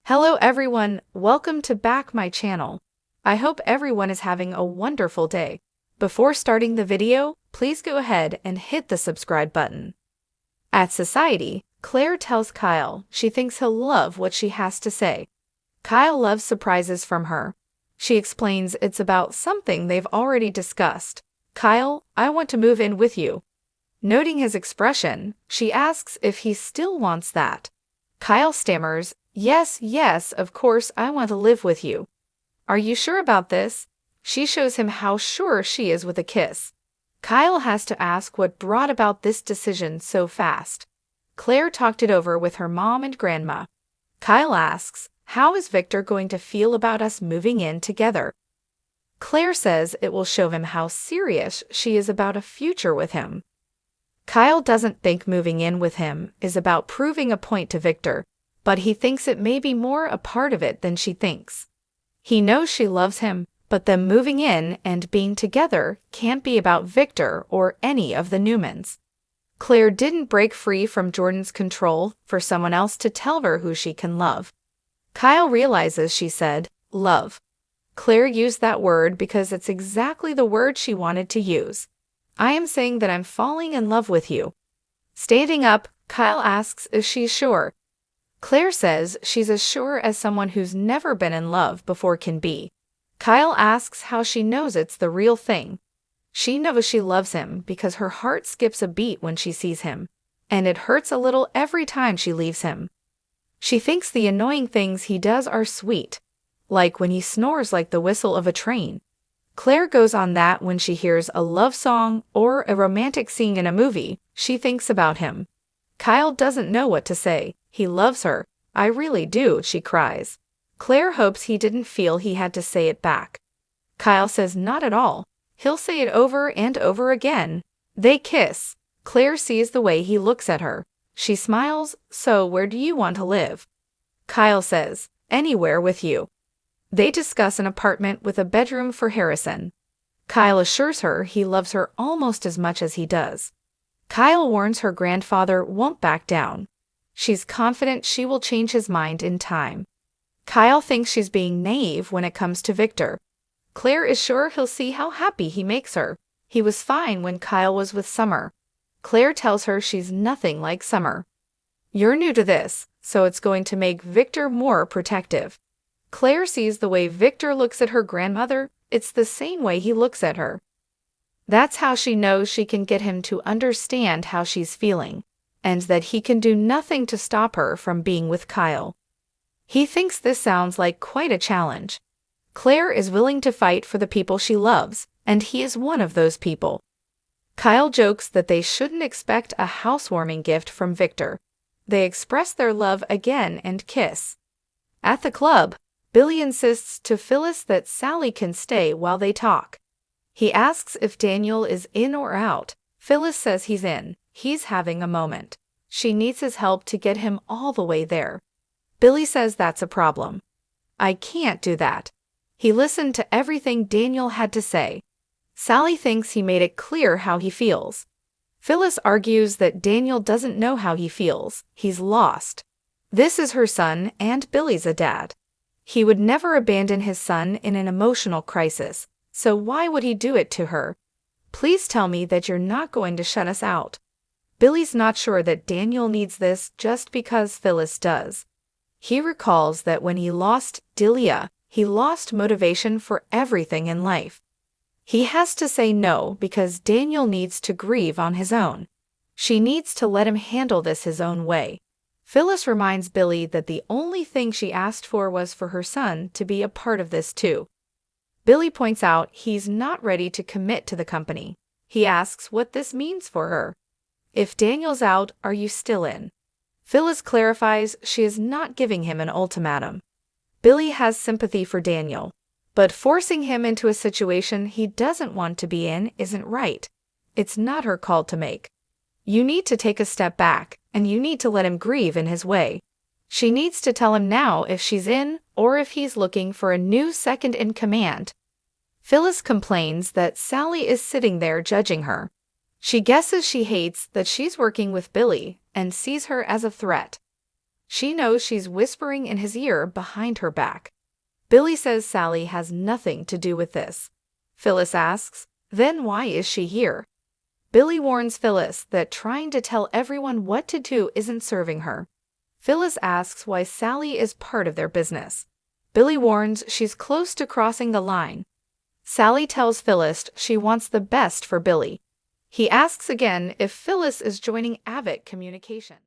Hello everyone, welcome to back my channel. I hope everyone is having a wonderful day. Before starting the video, please go ahead and hit the subscribe button. At Society, Claire tells Kyle she thinks he'll love what she has to say. Kyle loves surprises from her. She explains it's about something they've already discussed. Kyle, I want to move in with you. Noting his expression, she asks if he still wants that. Kyle stammers, Yes, of course I want to live with you. Are you sure about this? She shows him how sure she is with a kiss. Kyle has to ask what brought about this decision so fast. Claire talked it over with her mom and grandma. Kyle asks, how is Victor going to feel about us moving in together? Claire says it will show him how serious she is about a future with him. Kyle doesn't think moving in with him is about proving a point to Victor, but he thinks it may be more a part of it than she thinks. He knows she loves him, but them moving in and being together can't be about Victor or any of the Newmans. Claire didn't break free from Jordan's control for someone else to tell her who she can love. Kyle realizes she said, love. Claire used that word because it's exactly the word she wanted to use. I am saying that I'm falling in love with you. Standing up, Kyle asks if she's sure. Claire says she's as sure as someone who's never been in love before can be. Kyle asks how she knows it's the real thing. She knows she loves him because her heart skips a beat when she sees him, and it hurts a little every time she leaves him. She thinks the annoying things he does are sweet, like when he snores like the whistle of a train. Claire goes on that when she hears a love song or a romantic scene in a movie, she thinks about him. Kyle doesn't know what to say. He loves her. I really do, she cries. Claire hopes he didn't feel he had to say it back. Kyle says not at all. He'll say it over and over again. They kiss. Claire sees the way he looks at her. She smiles, so where do you want to live? Kyle says, anywhere with you. They discuss an apartment with a bedroom for Harrison. Kyle assures her he loves her almost as much as he does. Kyle warns her grandfather won't back down. She's confident she will change his mind in time. Kyle thinks she's being naive when it comes to Victor. Claire is sure he'll see how happy he makes her. He was fine when Kyle was with Summer. Claire tells her she's nothing like Summer. You're new to this, so it's going to make Victor more protective. Claire sees the way Victor looks at her grandmother. It's the same way he looks at her. That's how she knows she can get him to understand how she's feeling, and that he can do nothing to stop her from being with Kyle. He thinks this sounds like quite a challenge. Claire is willing to fight for the people she loves, and he is one of those people. Kyle jokes that they shouldn't expect a housewarming gift from Victor. They express their love again and kiss. At the club, Billy insists to Phyllis that Sally can stay while they talk. He asks if Daniel is in or out. Phyllis says he's in. He's having a moment. She needs his help to get him all the way there. Billy says that's a problem. I can't do that. He listened to everything Daniel had to say. Sally thinks he made it clear how he feels. Phyllis argues that Daniel doesn't know how he feels. He's lost. This is her son, and Billy's a dad. He would never abandon his son in an emotional crisis, so why would he do it to her? Please tell me that you're not going to shut us out. Billy's not sure that Daniel needs this just because Phyllis does. He recalls that when he lost Delia, he lost motivation for everything in life. He has to say no because Daniel needs to grieve on his own. She needs to let him handle this his own way. Phyllis reminds Billy that the only thing she asked for was for her son to be a part of this too. Billy points out he's not ready to commit to the company. He asks what this means for her. If Daniel's out, are you still in? Phyllis clarifies she is not giving him an ultimatum. Billy has sympathy for Daniel, but forcing him into a situation he doesn't want to be in isn't right. It's not her call to make. You need to take a step back, and you need to let him grieve in his way. She needs to tell him now if she's in or if he's looking for a new second in command. Phyllis complains that Sally is sitting there judging her. She guesses she hates that she's working with Billy and sees her as a threat. She knows she's whispering in his ear behind her back. Billy says Sally has nothing to do with this. Phyllis asks, then why is she here? Billy warns Phyllis that trying to tell everyone what to do isn't serving her. Phyllis asks why Sally is part of their business. Billy warns she's close to crossing the line. Sally tells Phyllis she wants the best for Billy. He asks again if Phyllis is joining Avid Communication.